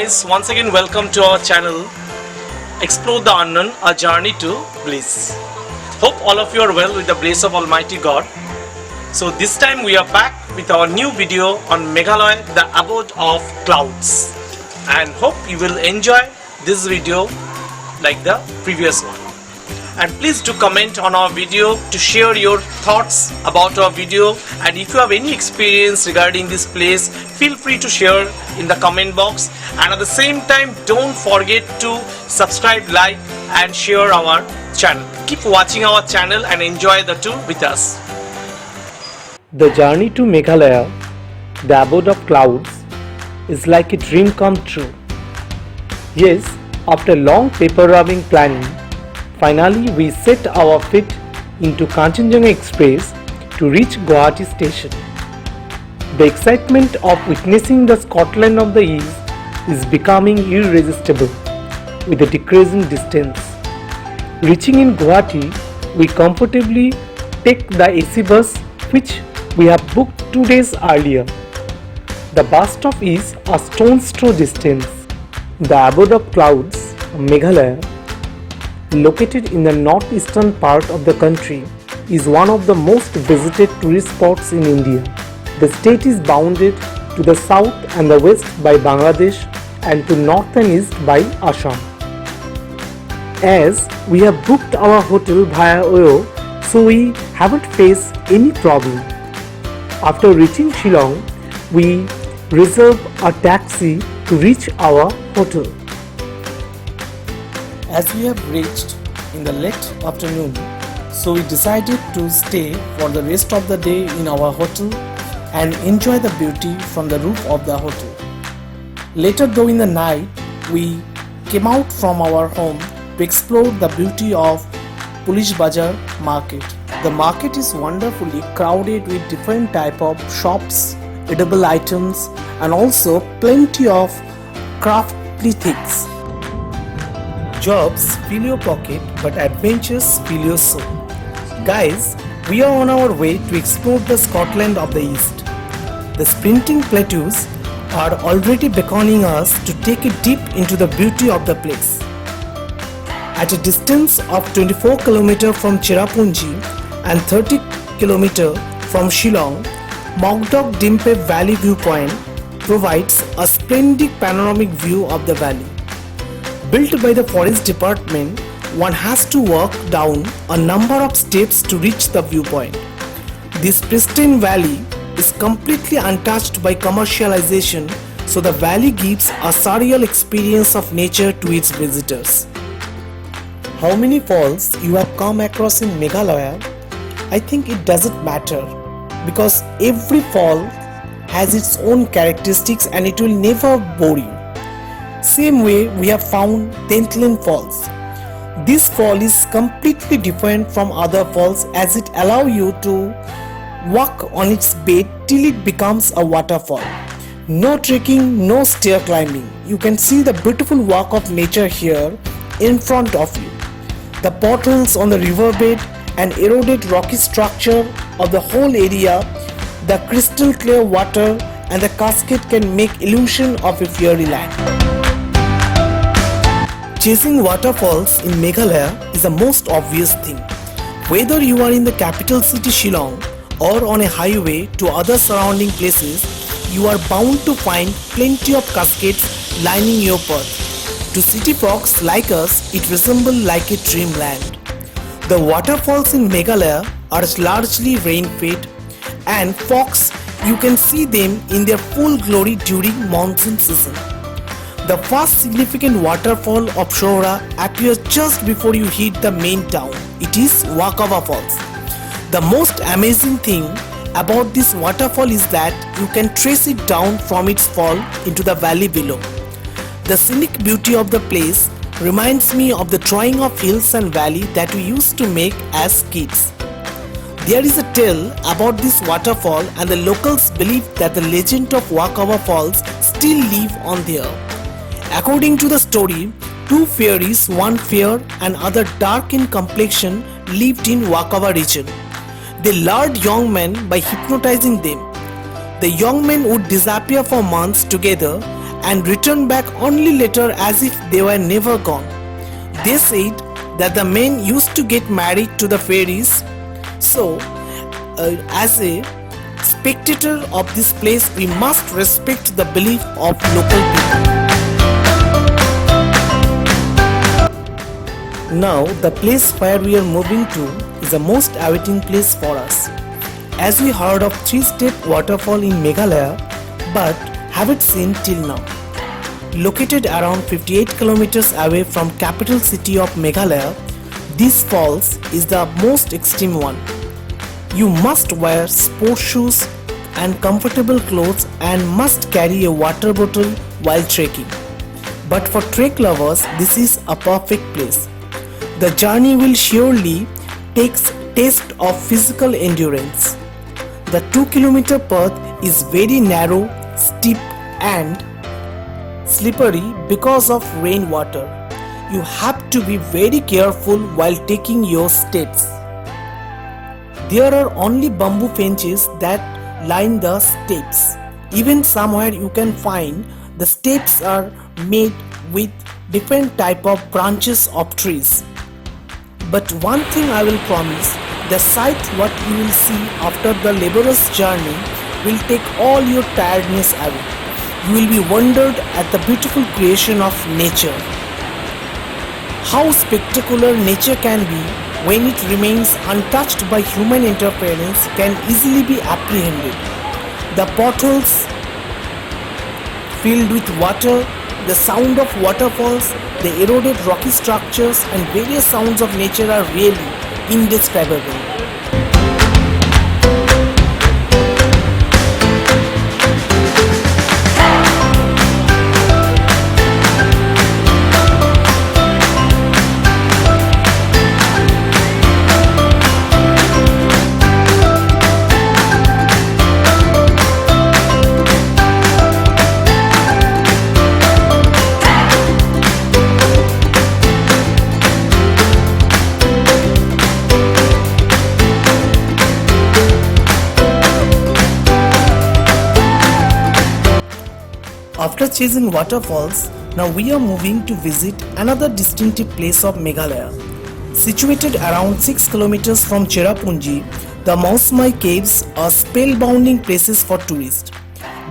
guys, once again welcome to our channel Explore the Unknown, a journey to bliss. Hope all of you are well with the grace of Almighty God. So this time we are back with our new video on Meghalaya, the abode of clouds, and hope you will enjoy this video like the previous one. And please do comment on our video to share your thoughts about our video, and if you have any experience regarding this place, feel free to share in the comment box. And at the same time, don't forget to subscribe, like and share our channel. Keep watching our channel and enjoy the tour with us. The journey to Meghalaya, the abode of clouds, is like a dream come true. Yes, after long paper-rubbing planning, finally we set our feet into Kanchenjunga Express to reach Guwahati station. The excitement of witnessing the Scotland of the East is becoming irresistible with the decreasing distance. Reaching in Guwahati, we comfortably take the AC bus which we have booked 2 days earlier. The bus stop is a stone's throw distance. The abode of clouds, Meghalaya, located in the northeastern part of the country, is one of the most visited tourist spots in India. The state is bounded to the south and the west by Bangladesh and to north and east by Assam. As we have booked our hotel via Oyo, so we haven't faced any problem. After reaching Shillong, we reserve a taxi to reach our hotel. As we have reached in the late afternoon, so we decided to stay for the rest of the day in our hotel and enjoy the beauty from the roof of the hotel. Later during the night, we came out from our home to explore the beauty of Police Bazar market. The market is wonderfully crowded with different type of shops, edible items and also plenty of crafty things. Jobs fill your pocket, but adventures fill your soul. Guys, we are on our way to explore the Scotland of the East. The sprinting plateaus are already beckoning us to take a dip into the beauty of the place. At a distance of 24 km from Cherrapunji and 30 km from Shillong, Mogdog Dimpe Valley Viewpoint provides a splendid panoramic view of the valley. Built by the Forest Department, one has to walk down a number of steps to reach the viewpoint. This pristine valley is completely untouched by commercialization, so the valley gives a surreal experience of nature to its visitors. How many falls you have come across in Meghalaya? I think it doesn't matter, because every fall has its own characteristics and it will never bore you. Same way we have found Tentland Falls. This fall is completely different from other falls as it allows you to walk on its bed till it becomes a waterfall. No trekking, no stair climbing. You can see the beautiful walk of nature here in front of you. The potholes on the riverbed and eroded rocky structure of the whole area, the crystal clear water and the cascade can make illusion of a fairy land. Chasing waterfalls in Meghalaya is the most obvious thing. Whether you are in the capital city Shillong or on a highway to other surrounding places, you are bound to find plenty of cascades lining your path. To city folks like us, it resembles like a dreamland. The waterfalls in Meghalaya are largely rain-fed, and folks, you can see them in their full glory during monsoon season. The first significant waterfall of Shohra appears just before you hit the main town. It is Wakava Falls. The most amazing thing about this waterfall is that you can trace it down from its fall into the valley below. The scenic beauty of the place reminds me of the drawing of hills and valley that we used to make as kids. There is a tale about this waterfall, and the locals believe that the legend of Wakava Falls still live on there. According to the story, two fairies, one fair and other dark in complexion, lived in Wakava region. They lured young men by hypnotizing them. The young men would disappear for months together and returned back only later as if they were never gone. They said that the men used to get married to the fairies. So, as a spectator of this place, we must respect the belief of local people. Now, the place where we are moving to is the most awaiting place for us. As we heard of 3-step waterfall in Meghalaya, but haven't seen till now. Located around 58 kilometers away from capital city of Meghalaya, this falls is the most extreme one. You must wear sports shoes and comfortable clothes and must carry a water bottle while trekking. But for trek lovers, this is a perfect place. The journey will surely take test of physical endurance. The 2-kilometer path is very narrow, steep and slippery because of rainwater. You have to be very careful while taking your steps. There are only bamboo fences that line the steps. Even somewhere you can find the steps are made with different type of branches of trees. But one thing I will promise, the sight what you will see after the laborious journey will take all your tiredness away. You will be wondered at the beautiful creation of nature. How spectacular nature can be when it remains untouched by human interference can easily be apprehended. The potholes filled with water, the sound of waterfalls, the eroded rocky structures and various sounds of nature are really indescribable. After chasing waterfalls, now we are moving to visit another distinctive place of Meghalaya. Situated around 6 kilometers from Cherrapunji, the Mausmai Caves are spellbinding places for tourists.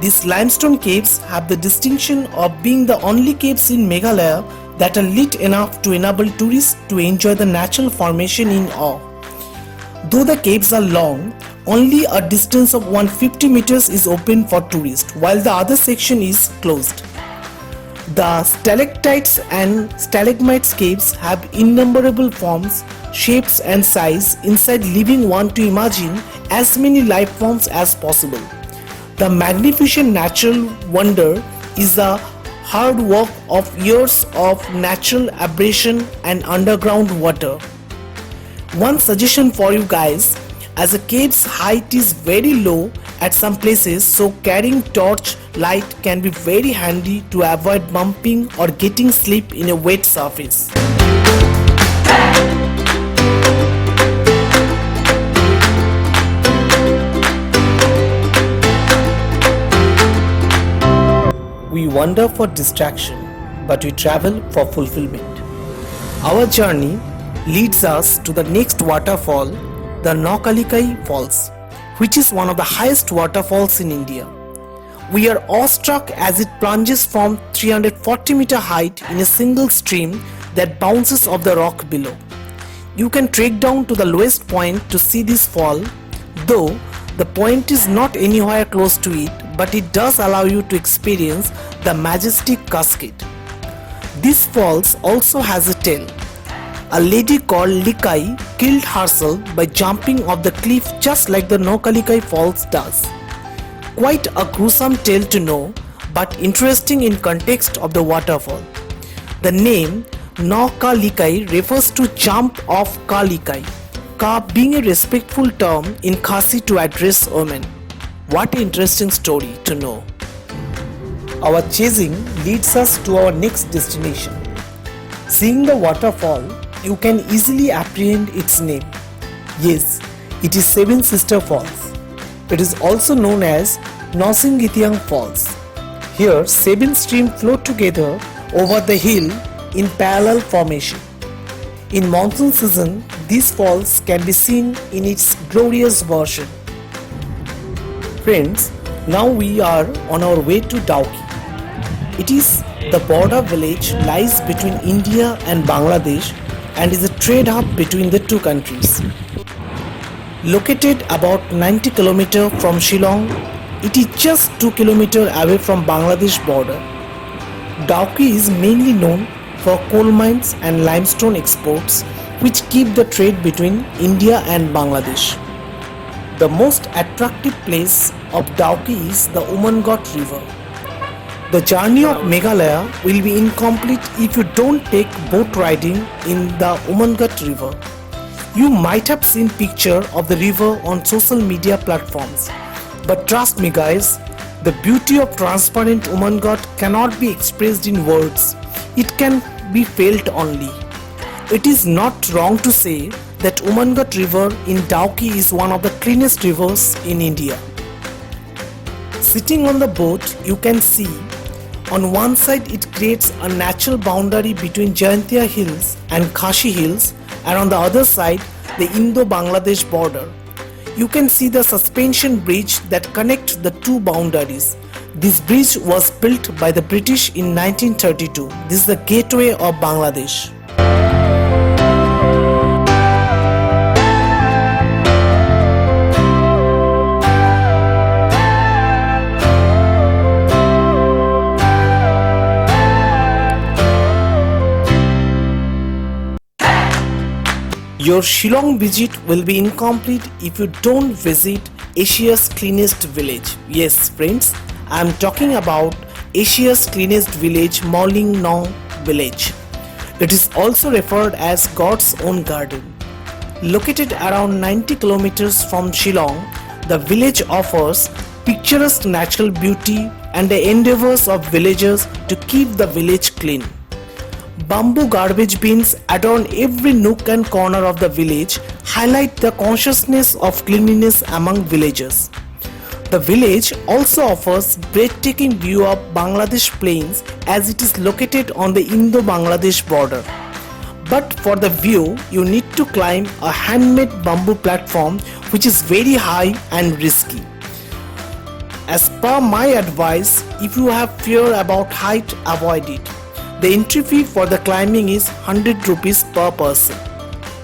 These limestone caves have the distinction of being the only caves in Meghalaya that are lit enough to enable tourists to enjoy the natural formation in awe. Though the caves are long, only a distance of 150 meters is open for tourists, while the other section is closed. The stalactites and stalagmites caves have innumerable forms, shapes and size inside, leaving one to imagine as many life forms as possible. The magnificent natural wonder is the hard work of years of natural abrasion and underground water. One suggestion for you guys, as the cave's height is very low at some places, so carrying torch light can be very handy to avoid bumping or getting slip in a wet surface. We wander for distraction, but we travel for fulfillment. Our journey leads us to the next waterfall, the Naukalikai Falls, which is one of the highest waterfalls in India. We are awestruck as it plunges from 340-meter height in a single stream that bounces off the rock below. You can trek down to the lowest point to see this fall, though the point is not anywhere close to it, but it does allow you to experience the majestic cascade. This falls also has a tale. A lady called Likai killed herself by jumping off the cliff just like the Naukalikai Falls does. Quite a gruesome tale to know, but interesting in context of the waterfall. The name Naukalikai refers to jump off Kalikai, Ka being a respectful term in Khasi to address women. What an interesting story to know. Our chasing leads us to our next destination. Seeing the waterfall, you can easily apprehend its name. Yes, it is Seven Sister Falls. It is also known as Nosingitiang Falls. Here, 7 streams flow together over the hill in parallel formation. In monsoon season, these falls can be seen in its glorious version. Friends, now we are on our way to Dauki. It is the border village lies between India and Bangladesh and is a trade hub between the two countries. Located about 90 km from Shillong, it is just 2 km away from Bangladesh border. Dauki is mainly known for coal mines and limestone exports which keep the trade between India and Bangladesh. The most attractive place of Dauki is the Umanghat River. The journey of Meghalaya will be incomplete if you don't take boat riding in the Umanghat River. You might have seen picture of the river on social media platforms. But trust me guys, the beauty of transparent Umanghat cannot be expressed in words. It can be felt only. It is not wrong to say that Umanghat River in Dauki is one of the cleanest rivers in India. Sitting on the boat, you can see on one side it creates a natural boundary between Jayantia Hills and Khashi Hills, and on the other side the Indo-Bangladesh border. You can see the suspension bridge that connects the two boundaries. This bridge was built by the British in 1932. This is the gateway of Bangladesh. Your Shillong visit will be incomplete if you don't visit Asia's cleanest village. Yes, friends, I am talking about Asia's cleanest village, Mawlyngnoung village. It is also referred as God's own garden. Located around 90 kilometers from Shillong, the village offers picturesque natural beauty and the endeavors of villagers to keep the village clean. Bamboo garbage bins adorn every nook and corner of the village, highlight the consciousness of cleanliness among villagers. The village also offers breathtaking view of Bangladesh plains as it is located on the Indo-Bangladesh border. But for the view, you need to climb a handmade bamboo platform which is very high and risky. As per my advice, if you have fear about height, avoid it. The entry fee for the climbing is 100 rupees per person.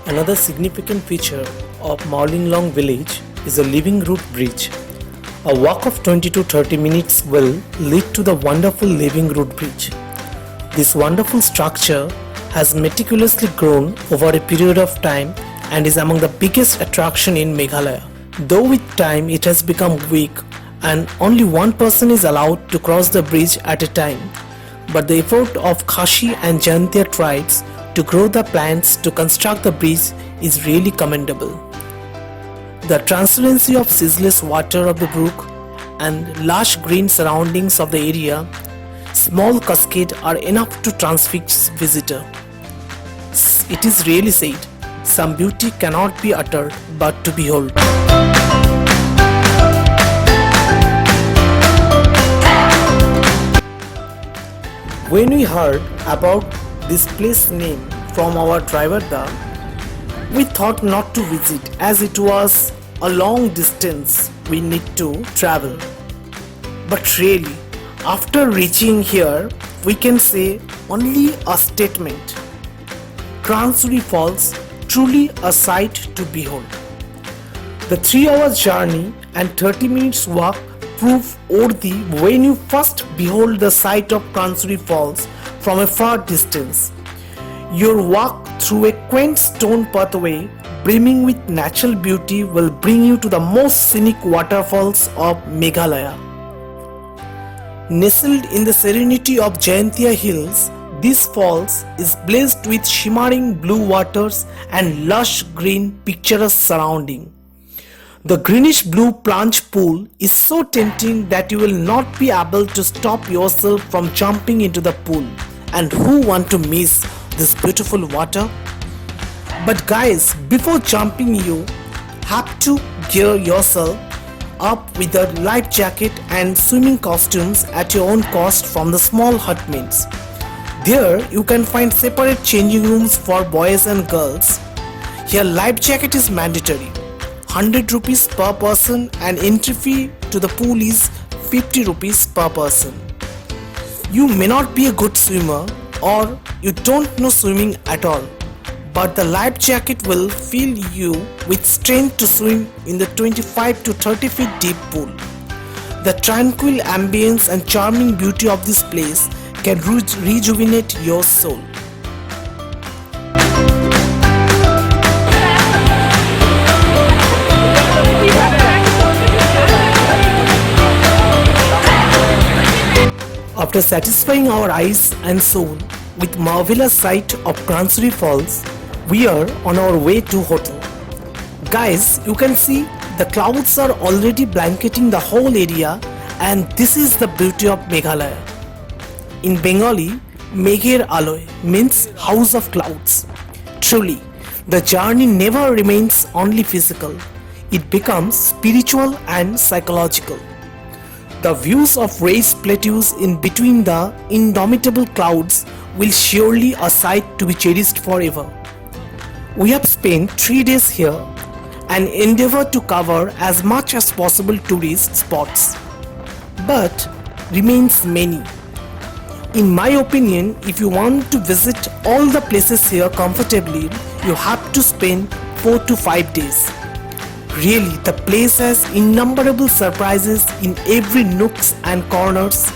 Another significant feature of Mawlyngnoung village is a living root bridge. A walk of 20 to 30 minutes will lead to the wonderful living root bridge. This wonderful structure has meticulously grown over a period of time and is among the biggest attraction in Meghalaya. Though with time it has become weak and only one person is allowed to cross the bridge at a time. But the effort of Khashi and Jayantia tribes to grow the plants to construct the bridge is really commendable. The transparency of ceaseless water of the brook and lush green surroundings of the area, small cascade are enough to transfix visitor. It is really said, some beauty cannot be uttered but to behold. When we heard about this place name from our driver, we thought not to visit as it was a long distance we need to travel. But really, after reaching here, we can say only a statement. Kransuri Falls, truly a sight to behold. The 3-hour journey and 30 minutes walk prove worthy when you first behold the sight of Kransuri Falls from a far distance. Your walk through a quaint stone pathway brimming with natural beauty will bring you to the most scenic waterfalls of Meghalaya. Nestled in the serenity of Jayantia Hills, this falls is blessed with shimmering blue waters and lush green picturesque surrounding. The greenish blue plunge pool is so tempting that you will not be able to stop yourself from jumping into the pool. And who want to miss this beautiful water? But guys, before jumping you have to gear yourself up with a life jacket and swimming costumes at your own cost from the small hut mates. There you can find separate changing rooms for boys and girls. Here life jacket is mandatory, 100 rupees per person, and entry fee to the pool is 50 rupees per person. You may not be a good swimmer or you don't know swimming at all, but the life jacket will fill you with strength to swim in the 25 to 30 feet deep pool. The tranquil ambience and charming beauty of this place can rejuvenate your soul. After satisfying our eyes and soul with marvelous sight of Kransuri Falls, we are on our way to hotel. Guys, you can see the clouds are already blanketing the whole area, and this is the beauty of Meghalaya. In Bengali, Megher Aloy means house of clouds. Truly, the journey never remains only physical, it becomes spiritual and psychological. The views of raised plateaus in between the indomitable clouds will surely a sight to be cherished forever. We have spent 3 days here and endeavored to cover as much as possible tourist spots, but remains many. In my opinion, if you want to visit all the places here comfortably, you have to spend 4 to 5 days. Really, the place has innumerable surprises in every nooks and corners.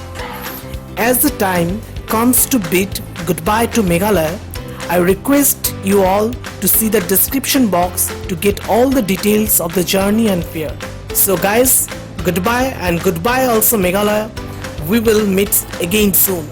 As the time comes to bid goodbye to Meghalaya, I request you all to see the description box to get all the details of the journey and fare. So guys, goodbye, and goodbye also Meghalaya. We will meet again soon.